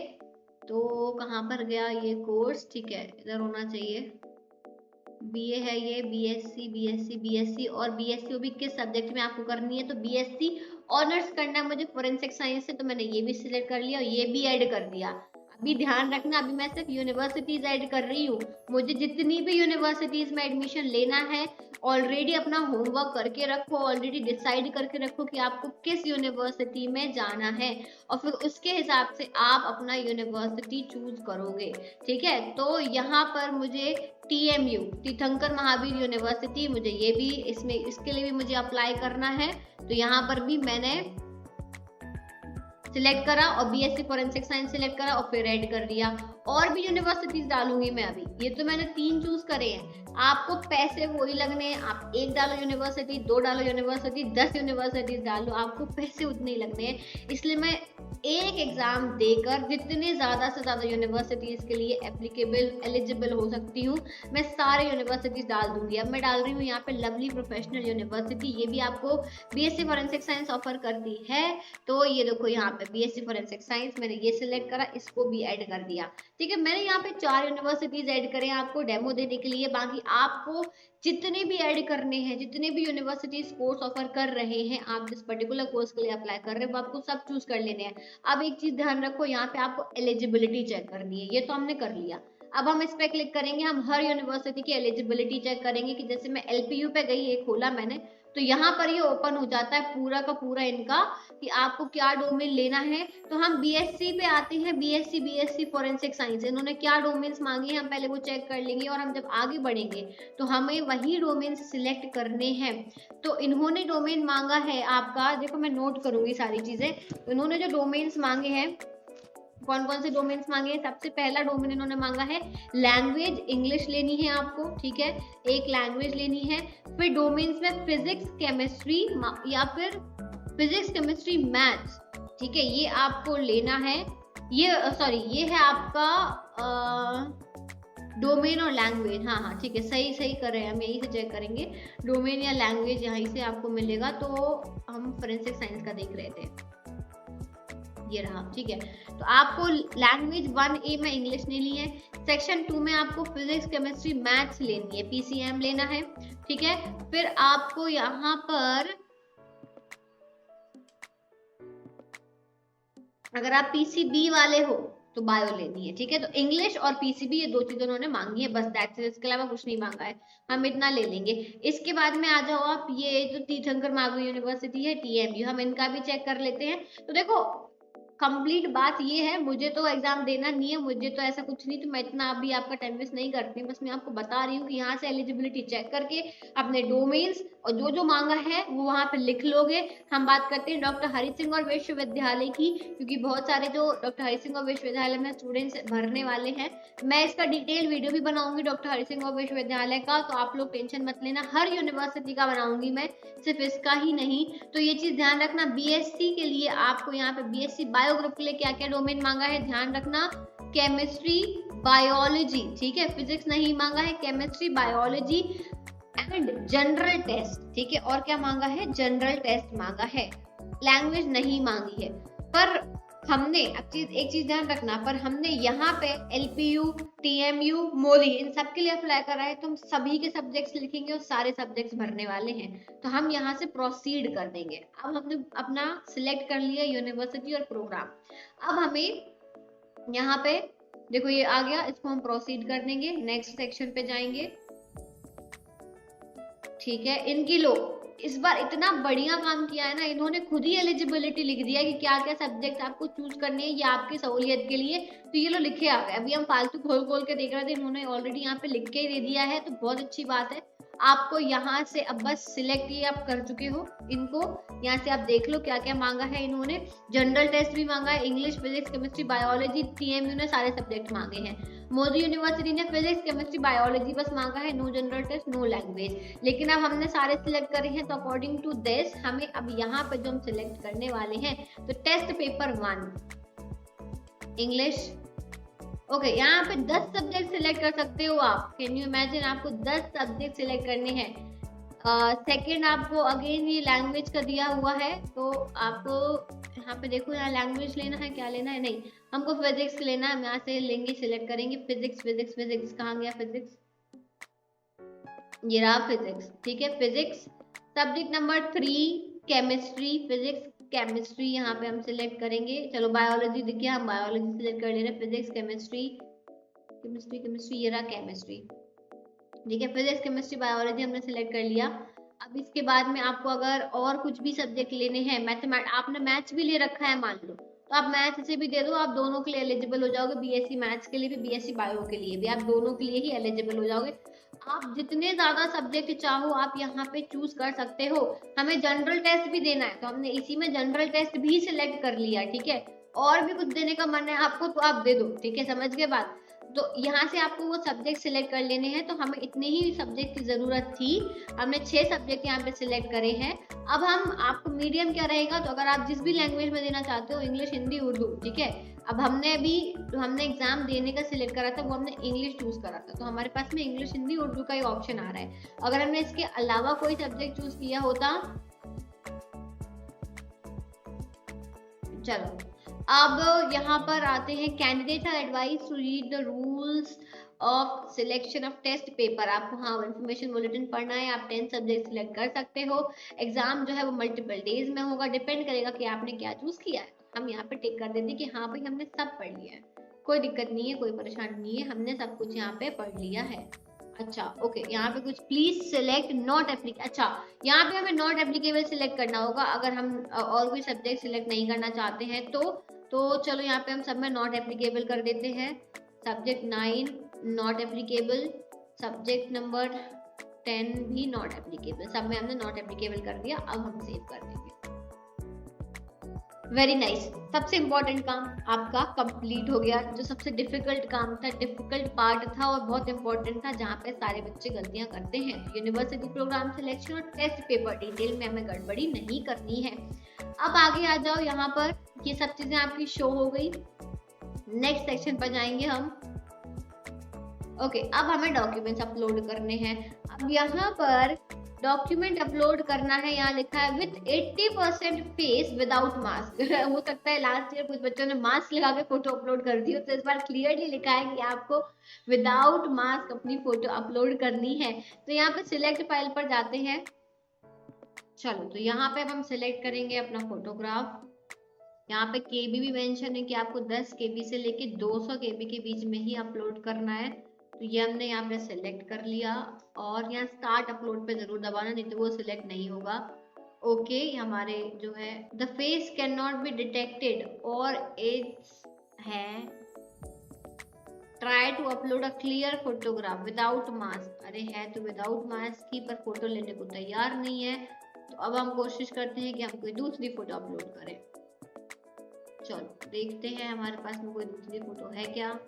तो कहाँ पर गया ये कोर्स? ठीक है, इधर होना चाहिए। BA है ये, BSc और BSc भी किस सब्जेक्ट में आपको करनी है, तो BSc ऑनर्स करना है मुझे फोरेंसिक साइंस से, तो मैंने ये भी सिलेक्ट कर लिया और ये भी ऐड कर दिया। अभी ध्यान रखना, अभी मैं सिर्फ यूनिवर्सिटीज ऐड कर रही हूँ। मुझे जितनी भी यूनिवर्सिटीज में एडमिशन लेना है ऑलरेडी अपना होमवर्क करके रखो, ऑलरेडी डिसाइड करके रखो कि आपको किस यूनिवर्सिटी में जाना है, और फिर उसके हिसाब से आप अपना यूनिवर्सिटी चूज करोगे। ठीक है, तो यहाँ पर मुझे TMU तीर्थंकर महावीर यूनिवर्सिटी, मुझे ये भी इसके लिए भी मुझे अप्लाई करना है। तो यहाँ पर भी मैंने सिलेक्ट करा और BSc फोरेंसिक साइंस सिलेक्ट करा और फिर ऐड कर दिया। और भी यूनिवर्सिटीज डालूंगी मैं अभी। ये तो मैंने 3 चूज करे हैं, आपको पैसे वही लगने हैं। आप 1 डालो यूनिवर्सिटी, 2 डालो यूनिवर्सिटी, 10 यूनिवर्सिटीज डालो, आपको पैसे उतने ही लगने हैं। इसलिए मैं एक एग्जाम देकर जितने ज्यादा से ज्यादा यूनिवर्सिटीज के लिए एलिजिबल हो सकती हूँ, मैं सारे यूनिवर्सिटीज डाल दूंगी। अब मैं डाल रही हूँ यहाँ पे लवली प्रोफेशनल यूनिवर्सिटी, ये भी आपको BSc फोरेंसिक साइंस ऑफर करती है। तो ये देखो, यहाँ पे BSc फोरेंसिक साइंस मैंने ये सिलेक्ट करा, इसको भी ऐड कर दिया। ठीक है, मैंने यहाँ पे 4 यूनिवर्सिटीज ऐड करे आपको डेमो देने के लिए। बाकी आपको जितने भी ऐड करने हैं, जितने भी यूनिवर्सिटीज कोर्स ऑफर कर रहे हैं, आप जिस पर्टिकुलर कोर्स के लिए अप्लाई कर रहे हो आपको सब चूज कर लेने हैं। अब एक चीज ध्यान रखो, यहाँ पे आपको एलिजिबिलिटी चेक करनी है। ये तो हमने कर लिया। अब हम इस पे क्लिक करेंगे, हम हर यूनिवर्सिटी की एलिजिबिलिटी चेक करेंगे। कि जैसे मैं LPU पे गई, ये खोला मैंने, तो यहाँ पर ये ओपन हो जाता है पूरा का पूरा इनका कि आपको क्या डोमेन लेना है। तो हम BSc पे आते हैं, BSc फोरेंसिक साइंस, इन्होंने क्या डोमेन्स मांगे हैं हम पहले वो चेक कर लेंगे, और हम जब आगे बढ़ेंगे तो हमें वही डोमेन सिलेक्ट करने हैं। तो इन्होंने डोमेन मांगा है आपका, देखो मैं नोट करूंगी सारी चीजें। इन्होंने जो डोमेन्स मांगे हैं, कौन कौन से डोमेन्स मांगे हैं? सबसे पहला डोमेन इन्होंने मांगा है लैंग्वेज, इंग्लिश लेनी है आपको। ठीक है, एक लैंग्वेज लेनी है। फिर डोमेन्स में फिजिक्स, केमिस्ट्री या फिर फिजिक्स, केमिस्ट्री, मैथ्स। ठीक है, ये आपको लेना है। ये है आपका डोमेन और लैंग्वेज, हाँ ठीक है, सही सही कर रहे हैं, हम यहीं से चेक करेंगे। डोमेन या लैंग्वेज यहीं से आपको मिलेगा। तो हम फोरेंसिक साइंस का देख रहे थे, ये रहा, ठीक है। तो आपको लैंग्वेज 1A में इंग्लिश नहीं ली है। सेक्शन 2 में आपको फिजिक्स, केमिस्ट्री, मैथ्स लेनी है, PCM लेना है, ठीक है। फिर आपको यहाँ पर अगर आप PCB वाले हो तो बायो लेनी है, ठीक है। तो इंग्लिश और PCB ये दो चीजें उन्होंने मांगी है, बस दैट्स इट, इसके अलावा कुछ नहीं मांगा है, हम इतना ले लेंगे। इसके बाद में आ जाओ आप, ये जो तीर्थंकर महावीर यूनिवर्सिटी है TMU, हम इनका भी चेक कर लेते हैं। तो देखो कंप्लीट बात ये है, मुझे तो एग्जाम देना नहीं है, मुझे तो ऐसा कुछ नहीं, तो मैं इतना अभी आपका टाइम वेस्ट नहीं करती, बस मैं आपको बता रही हूँ कि यहाँ से एलिजिबिलिटी चेक करके अपने डोमेन्स और जो जो मांगा है वो वहाँ पे लिख लोगे। हम बात करते हैं डॉक्टर हरि सिंह और विश्वविद्यालय की, क्योंकि बहुत सारे जो डॉक्टर हरि सिंह और विश्वविद्यालय में स्टूडेंट्स भरने वाले हैं, मैं इसका डिटेल वीडियो भी बनाऊंगी डॉक्टर हरि सिंह और विश्वविद्यालय का, तो आप लोग टेंशन मत लेना, हर यूनिवर्सिटी का बनाऊंगी मैं, सिर्फ इसका ही नहीं। तो ये चीज ध्यान रखना, BSc के लिए आपको यहाँ पे BSc बायो ग्रुप के लिए क्या क्या डोमेन मांगा है ध्यान रखना, केमिस्ट्री, बायोलॉजी, ठीक है, फिजिक्स नहीं मांगा है, chemistry, biology and general test, ठीक है। और क्या मांगा है, जनरल टेस्ट मांगा है, लैंग्वेज नहीं मांगी है। पर हमने एक चीज ध्यान रखना, पर हमने यहाँ पे LPU, TMU, मोदी इन सब के लिए अप्लाई करा है, तो हम सभी के सब्जेक्ट्स लिखेंगे और सारे सब्जेक्ट्स भरने वाले हैं, तो हम यहाँ से प्रोसीड कर देंगे। अब हमने अपना सिलेक्ट कर लिया यूनिवर्सिटी और प्रोग्राम, अब हमें यहाँ पे देखो ये आ गया, इसको हम प्रोसीड कर देंगे, नेक्स्ट सेक्शन पे जाएंगे, ठीक है। इनकी लो इस बार इतना बढ़िया काम किया है ना, इन्होंने खुद ही एलिजिबिलिटी लिख दिया कि क्या क्या सब्जेक्ट आपको चूज करने हैं, ये आपकी सहूलियत के लिए, तो ये लो लिखे आ गए। अभी हम फालतू खोल खोल के देख रहे थे, इन्होंने ऑलरेडी यहाँ पे लिख के ही दे दिया है, तो बहुत अच्छी बात है। आपको यहाँ से अब बस सिलेक्ट ये आप कर चुके हो इनको, यहाँ से आप देख लो क्या क्या मांगा है इन्होंने, जनरल टेस्ट भी मांगा है, English, physics, chemistry, biology, TMU ने सारे सब्जेक्ट मांगे हैं, मोदी यूनिवर्सिटी ने फिजिक्स, केमिस्ट्री, बायोलॉजी बस मांगा है, no general test, no language. लेकिन अब हमने सारे सिलेक्ट करे हैं, तो अकॉर्डिंग टू दिस हमें अब यहाँ पे जो हम सिलेक्ट करने वाले हैं, तो टेस्ट पेपर 1 इंग्लिश, ओके, यहाँ पे 10 सब्जेक्ट सिलेक्ट कर सकते हो आप, कैन यू इमेजिन, आपको 10 सब्जेक्ट सिलेक्ट करने हैं। सेकेंड आपको अगेन ये लैंग्वेज का दिया हुआ है, तो आपको यहाँ पे देखो, यहाँ लैंग्वेज लेना है, क्या लेना है, नहीं हमको फिजिक्स लेना है, हम यहाँ से लेंगे, सिलेक्ट करेंगे फिजिक्स, फिजिक्स, फिजिक्स कहाँ गया फिजिक्स, ये रहा फिजिक्स, ठीक है, physics. Subject number 3 chemistry, physics, chemistry यहाँ पे हम सिलेक्ट करेंगे, चलो बायोलॉजी दिख गया, हम बायोलॉजी सिलेक्ट कर ले रहे हैं, फिजिक्स, केमिस्ट्री, केमिस्ट्री, केमिस्ट्री, ये रहा केमिस्ट्री, ठीक है, फिजिक्स, केमिस्ट्री, बायोलॉजी हमने सिलेक्ट कर लिया। अब इसके बाद में आपको अगर और कुछ भी सब्जेक्ट लेने हैं, मैथमेटिक्स, आपने मैथ्स भी ले रखा है मान लो, तो आप मैथ्स से भी दे दो, आप दोनों के लिए एलिजिबल हो जाओगे, BSc मैथ्स के लिए भी, BSc बायो के लिए भी, आप दोनों के लिए ही एलिजिबल हो जाओगे। आप जितने ज्यादा सब्जेक्ट चाहो आप यहाँ पे चूज कर सकते हो। हमें जनरल टेस्ट भी देना है, तो हमने इसी में जनरल टेस्ट भी सिलेक्ट कर लिया, ठीक है। और भी कुछ देने का मन है आपको तो आप दे दो, ठीक है, समझ गए बात। तो यहाँ से आपको वो सब्जेक्ट सिलेक्ट कर लेने हैं, तो हमें इतने ही सब्जेक्ट की जरूरत थी, हमने 6 सब्जेक्ट यहाँ पे सिलेक्ट करे हैं। अब हम आपको मीडियम क्या रहेगा, तो अगर आप जिस भी लैंग्वेज में देना चाहते हो, इंग्लिश, हिंदी, उर्दू, ठीक है। अब हमने अभी जो हमने एग्जाम देने का सिलेक्ट करा था वो हमने इंग्लिश चूज करा था, तो हमारे पास में इंग्लिश, हिंदी, उर्दू का ही ऑप्शन आ रहा है। अगर हमने इसके अलावा कोई सब्जेक्ट चूज किया होता, चलो अब यहाँ पर आते हैं, candidate are advise to read the rules of selection of test paper. आपको हाँ इन्फॉर्मेशन बुलेटिन पढ़ना है, आप 10 सब्जेक्ट सिलेक्ट कर सकते हो। एग्जाम जो है वो मल्टीपल डेज में होगा, डिपेंड करेगा कि आपने क्या चूज किया है। हम यहाँ पे टिक कर देते हैं कि हाँ भाई हमने सब पढ़ लिया है, कोई दिक्कत नहीं है, कोई परेशानी नहीं है, हमने सब कुछ यहाँ पे पढ़ लिया है। अच्छा ओके, यहाँ पे कुछ प्लीज सिलेक्ट नॉट एप्लीकेबल, अच्छा यहाँ पे हमें नॉट एप्लीकेबल सिलेक्ट करना होगा अगर हम और कोई सब्जेक्ट सिलेक्ट नहीं करना चाहते हैं तो चलो यहाँ पे हम सब में नॉट एप्लीकेबल कर देते हैं। Subject 9 not applicable, subject number 10 भी नॉट एप्लीकेबल, सब में हमने नॉट एप्लीकेबल कर दिया। अब हम सेव कर देंगे। वेरी नाइस, सबसे इंपॉर्टेंट काम आपका कंप्लीट हो गया। जो सबसे डिफिकल्ट काम था, डिफिकल्ट पार्ट था और बहुत इंपॉर्टेंट था, जहाँ पे सारे बच्चे गलतियां करते हैं। यूनिवर्सिटी प्रोग्राम सिलेक्शन और टेस्ट पेपर डिटेल में हमें गड़बड़ी नहीं करनी है। अब आगे आ जाओ, यहाँ पर ये सब चीजें आपकी शो हो गई। नेक्स्ट सेक्शन पर जाएंगे हम। ओके, अब हमें डॉक्यूमेंट्स अपलोड करने हैं। अब यहाँ पर डॉक्यूमेंट अपलोड करना है, यहाँ लिखा है विथ 80% फेस विदाउट मास्क। हो सकता है लास्ट ईयर कुछ बच्चों ने मास्क लगा के फोटो अपलोड कर दी हो, तो इस बार क्लियरली लिखा है कि आपको विदाउट मास्क अपनी फोटो अपलोड करनी है। तो यहाँ पे सिलेक्ट फाइल पर जाते हैं। चलो, तो यहाँ पे अब हम सिलेक्ट करेंगे अपना फोटोग्राफ। यहाँ पे केबी भी मेंशन है कि आपको 10 केबी से लेके 200 केबी के बीच में ही अपलोड करना है। तो ये हमने यहाँ पे सिलेक्ट कर लिया और यहाँ स्टार्ट अपलोड पे जरूर दबाना, नहीं तो वो सिलेक्ट नहीं होगा। ओके, हमारे जो है the face can not be detected और इट्स है try to upload a clear photograph without mask. अरे है तो विदाउट मास्क ही, पर फोटो लेने को तैयार नहीं है। तो अब हम कोशिश करते हैं कि हम कोई दूसरी फोटो अपलोड करें। चलो देखते हैं हमारे पास में कोई दूसरी फोटो है क्या।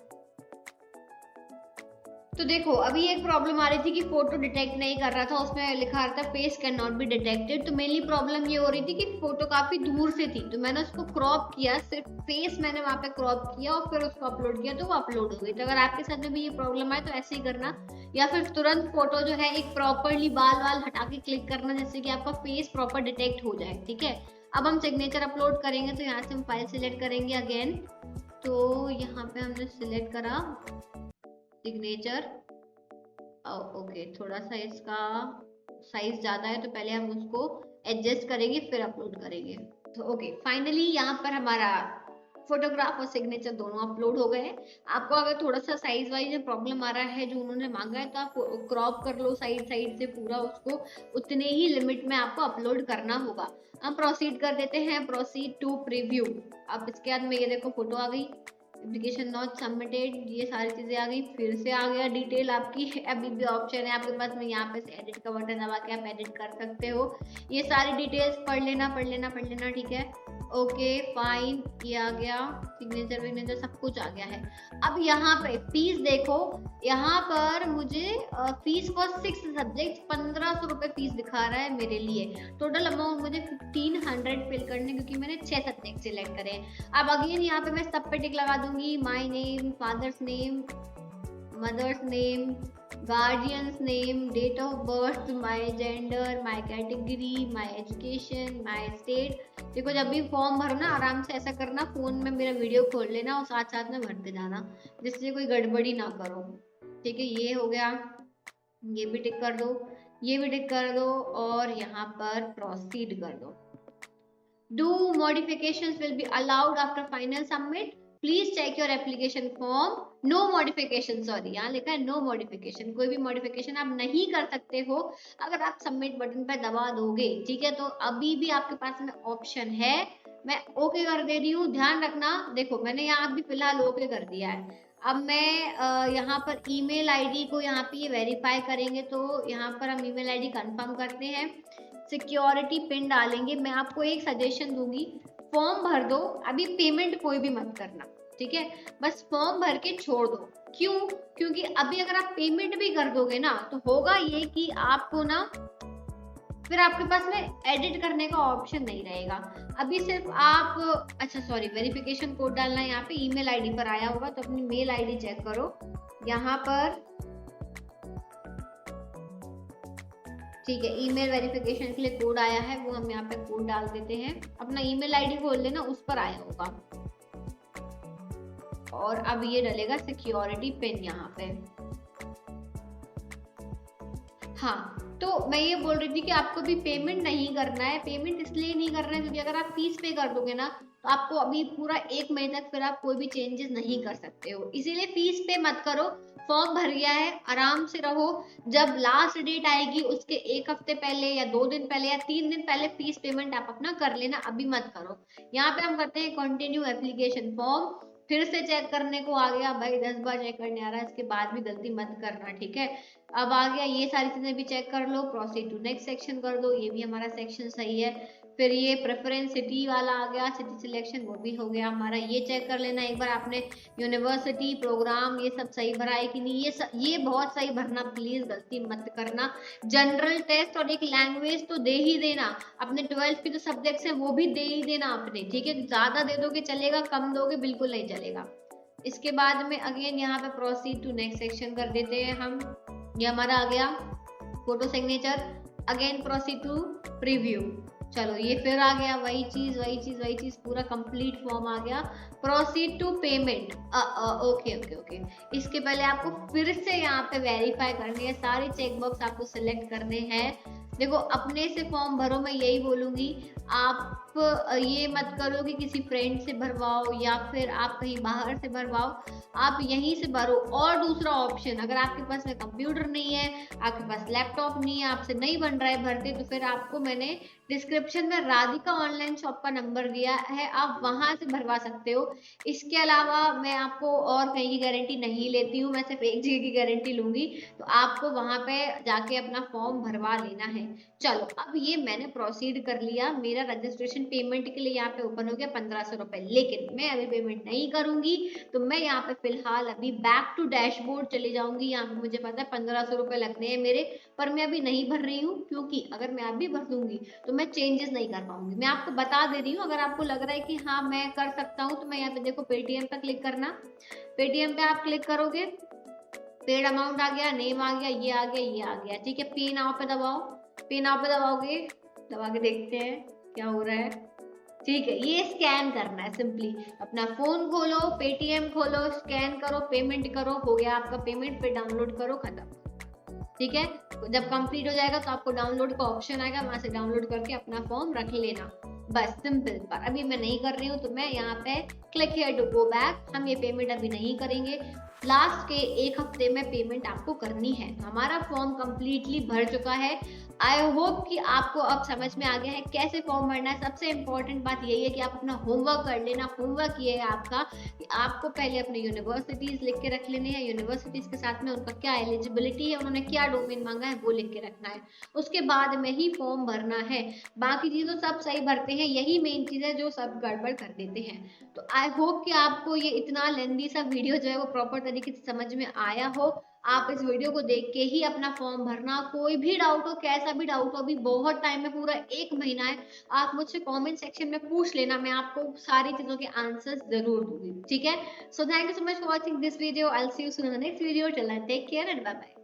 तो देखो, अभी एक प्रॉब्लम आ रही थी कि फोटो डिटेक्ट नहीं कर रहा था, उसमें लिखा रहा था face can not be detected. तो मेनली प्रॉब्लम ये हो रही थी कि फोटो काफी दूर से थी, तो मैंने उसको क्रॉप किया, सिर्फ फेस मैंने वहां पे क्रॉप किया और फिर उसको अपलोड किया, तो वो अपलोड हो गई। तो अगर आपके साथ में भी ये प्रॉब्लम आए तो ऐसे ही करना, या फिर तुरंत फोटो जो है एक प्रॉपरली बाल वाल हटा के क्लिक करना, जिससे कि आपका फेस प्रॉपर डिटेक्ट हो जाए। ठीक है, अब हम सिग्नेचर अपलोड करेंगे। तो यहाँ से हम फाइल सिलेक्ट करेंगे अगेन। तो यहाँ पे हमने सिलेक्ट करा सिग्नेचर। ओके, थोड़ा सा इसका साइज ज्यादा है, तो पहले हम उसको एडजस्ट करेंगे फिर अपलोड करेंगे। तो ओके, फाइनली यहाँ पर हमारा फोटोग्राफ और सिग्नेचर दोनों अपलोड हो गए। आपको अगर थोड़ा सा साइज वाइज प्रॉब्लम आ रहा है जो उन्होंने मांगा है, तो आप क्रॉप कर लो साइड साइड से पूरा, उसको उतने ही लिमिट में आपको अपलोड करना होगा। हम प्रोसीड कर देते हैं, प्रोसीड टू प्रीव्यू। अब इसके बाद में ये देखो फोटो आ गई, एप्लीकेशन नॉट सबमिटेड, ये सारी चीजें आ गई। फिर से आ गया डिटेल आपकी, अभी भी ऑप्शन है आपके पास में, यहाँ पे से एडिट का बटन दबा के आप एडिट कर सकते हो। ये सारी डिटेल्स पढ़ लेना। ठीक है, ओके फाइन, ये आ गया सिग्नेचर विग्नेचर सब कुछ आ गया है। अब यहाँ पे फीस देखो, यहाँ पर मुझे फीस फॉर 6 सब्जेक्ट 1500 रुपए फीस दिखा रहा है मेरे लिए। टोटल अमाउंट मुझे 1500 फिल करने, क्योंकि मैंने 6 सब्जेक्ट सिलेक्ट करे हैं। अब अगेन यहाँ पे मैं सब पे टिक लगा दूंगी, my name, father's name, mother's name, guardian's name, date of birth, my gender, my category, my education, my state. देखो, जब भी फॉर्म भरो ना, आराम से ऐसा करना, फोन में मेरा वीडियो खोल लेना और साथ साथ में भरते जाना, जिससे कोई गड़बड़ी ना करो। ठीक है, ये हो गया, ये भी टिक कर दो, ये भी टिक कर दो और यहाँ पर प्रोसीड कर दो। Do modifications will be allowed after final submit, please check your application form, no modification, sorry यहाँ लिखा है नो मॉडिफिकेशन, कोई भी मॉडिफिकेशन आप नहीं कर सकते हो अगर आप सबमिट बटन पर दबा दोगे। ठीक है, तो अभी भी आपके पास में ऑप्शन है, मैं ओके कर दे रही हूँ, ध्यान रखना। देखो, मैंने यहाँ अभी फिलहाल ओके कर दिया है। अब मैं यहाँ पर ईमेल आईडी को यहाँ पे वेरीफाई करेंगे, तो यहाँ पर हम ईमेल आईडी कंफर्म करते हैं, सिक्योरिटी पिन डालेंगे। मैं आपको एक सजेशन दूंगी, फॉर्म भर दो, अभी पेमेंट कोई भी मत करना। ठीक है, बस फॉर्म भर के छोड़ दो। क्यों? क्योंकि अभी अगर आप पेमेंट भी कर दोगे ना, तो होगा ये कि आपको ना फिर आपके पास में एडिट करने का ऑप्शन नहीं रहेगा। अभी सिर्फ आप, अच्छा सॉरी, वेरिफिकेशन कोड डालना है, यहाँ पे ईमेल आईडी पर आया होगा, तो अपनी मेल आईडी चेक करो। यहाँ पर ठीक है, ईमेल वेरिफिकेशन के लिए कोड आया है, वो हम यहाँ पे कोड डाल देते हैं। अपना ईमेल आईडी खोल लेना, उस पर आया होगा। और अब ये डलेगा सिक्योरिटी पिन यहाँ पे। हाँ, तो मैं ये बोल रही थी कि आपको भी पेमेंट नहीं करना है। पेमेंट इसलिए नहीं करना है क्योंकि अगर आप फीस पे कर दोगे ना, तो आपको अभी पूरा 1 महीने तक फिर आप कोई भी चेंजेस नहीं कर सकते हो। इसीलिए फीस पे मत करो, फॉर्म भर गया है, आराम से रहो। जब लास्ट डेट आएगी उसके 1 हफ्ते पहले या 2 दिन पहले या 3 दिन पहले फीस पेमेंट आप अपना कर लेना, अभी मत करो। यहाँ पे हम करते हैं कंटिन्यू एप्लीकेशन फॉर्म, फिर से चेक करने को आ गया भाई, 10 बार चेक करने आ रहा है, इसके बाद भी गलती मत करना। ठीक है, अब आ गया, ये सारी चीजें भी चेक कर लो, प्रोसीड टू नेक्स्ट सेक्शन कर दो, ये भी हमारा सेक्शन सही है। फिर ये प्रेफरेंस सिटी वाला आ गया, सिटी सिलेक्शन, वो भी हो गया हमारा। ये चेक कर लेना एक बार आपने यूनिवर्सिटी, प्रोग्राम, ये सब सही भरा है कि नहीं। ये बहुत सही भरना, प्लीज गलती मत करना। जनरल टेस्ट और एक लैंग्वेज तो दे ही देना, अपने 12th के जो सब्जेक्ट्स हैं वो भी दे ही देना आपने। ठीक है, ज्यादा दे दोगे चलेगा, कम दोगे बिल्कुल नहीं चलेगा। इसके बाद में अगेन यहाँ पे प्रोसीड टू नेक्स्ट सेक्शन कर देते हैं हम। ये हमारा आ गया photo signature. Again proceed to preview. चलो ये फिर आ गया वही चीज पूरा कंप्लीट फॉर्म आ गया। Proceed to payment. Okay okay okay. इसके पहले आपको फिर से यहाँ पे वेरीफाई करनी है, सारे चेकबॉक्स आपको सिलेक्ट करने हैं। देखो अपने से फॉर्म भरो, मैं यही बोलूंगी। आप ये मत करो कि किसी फ्रेंड से भरवाओ या फिर आप कहीं बाहर से भरवाओ, आप यहीं से भरो। और दूसरा ऑप्शन, अगर आपके पास में कंप्यूटर नहीं है, आपके पास लैपटॉप नहीं है, आपसे नहीं बन रहा है भरते, तो फिर आपको मैंने डिस्क्रिप्शन में राधिका ऑनलाइन शॉप का नंबर दिया है, आप वहां से भरवा सकते हो। इसके अलावा मैं आपको और कहीं की गारंटी नहीं लेती हूँ, मैं सिर्फ एक जगह की गारंटी लूंगी, तो आपको वहां पे जाके अपना फॉर्म भरवा लेना है। चलो अब ये मैंने प्रोसीड कर लिया, मेरा रजिस्ट्रेशन पेमेंट के लिए यहाँ पे ओपन हो गया 1500 रुपए, लेकिन मैं अभी पेमेंट नहीं करूंगी। तो मैं यहाँ पे फिलहाल अभी बैक टू डैशबोर्ड चले जाऊंगी। यहाँ पे मुझे पता है 1500 रुपए लगने हैं मेरे, पर मैं अभी नहीं भर रही हूँ, क्योंकि अगर मैं अभी भर दूंगी तो मैं चेंजेस नहीं कर पाऊंगी। मैं आपको बता दे रही हूँ, अगर आपको लग रहा है कि हाँ मैं कर सकता हूँ, तो मैं यहाँ पे देखो पेटीएम पे क्लिक करना। पेटीएम पे आप क्लिक करोगे, पेड अमाउंट आ गया, नेम आ गया, ये आ गया, ये आ गया, ठीक है। पे नाउ पे दबाओ। पे नाउ पे दबाओगे, दबा के देखते हैं क्या हो रहा है। ठीक है, ये स्कैन करना है सिंपली। अपना फोन खोलो, पेटीएम खोलो, स्कैन करो, पेमेंट करो, हो गया आपका पेमेंट। पे डाउनलोड करो, खत्म। ठीक है, जब कंप्लीट हो जाएगा तो आपको डाउनलोड का ऑप्शन आएगा, वहां से डाउनलोड करके अपना फॉर्म रख लेना, बस सिंपल। पर अभी मैं नहीं कर रही हूँ, तो मैं यहाँ पे click here to go back. हम ये पेमेंट अभी नहीं करेंगे, लास्ट के एक हफ्ते में पेमेंट आपको करनी है। हमारा फॉर्म कंप्लीटली भर चुका है। आई होप कि आपको अब समझ में आ गया है कैसे फॉर्म भरना है। सबसे इंपॉर्टेंट बात यही है कि आप अपना होमवर्क कर लेना। होमवर्क ये है आपका कि आपको पहले अपने यूनिवर्सिटीज लिख के रख लेने हैं, यूनिवर्सिटीज के साथ में उनका क्या एलिजिबिलिटी है, उन्होंने क्या डोमेन मांगा है, वो लिख के रखना है। उसके बाद में ही फॉर्म भरना है। बाकी चीज़ तो सब सही भरते हैं, यही मेन चीज़ है जो सब गड़बड़ कर देते हैं। तो आई होप कि आपको ये इतना लेंदी सा वीडियो जो है वो प्रॉपर तरीके से समझ में आया हो। आप इस वीडियो को देख के ही अपना फॉर्म भरना। कोई भी डाउट हो, कैसा भी डाउट हो, अभी बहुत टाइम है, पूरा 1 महीना है, आप मुझसे कमेंट सेक्शन में पूछ लेना, मैं आपको सारी चीजों के आंसर्स जरूर दूंगी। ठीक है, so thank you so much for watching this video. I will see you soon in the next video. Till then take care and bye bye.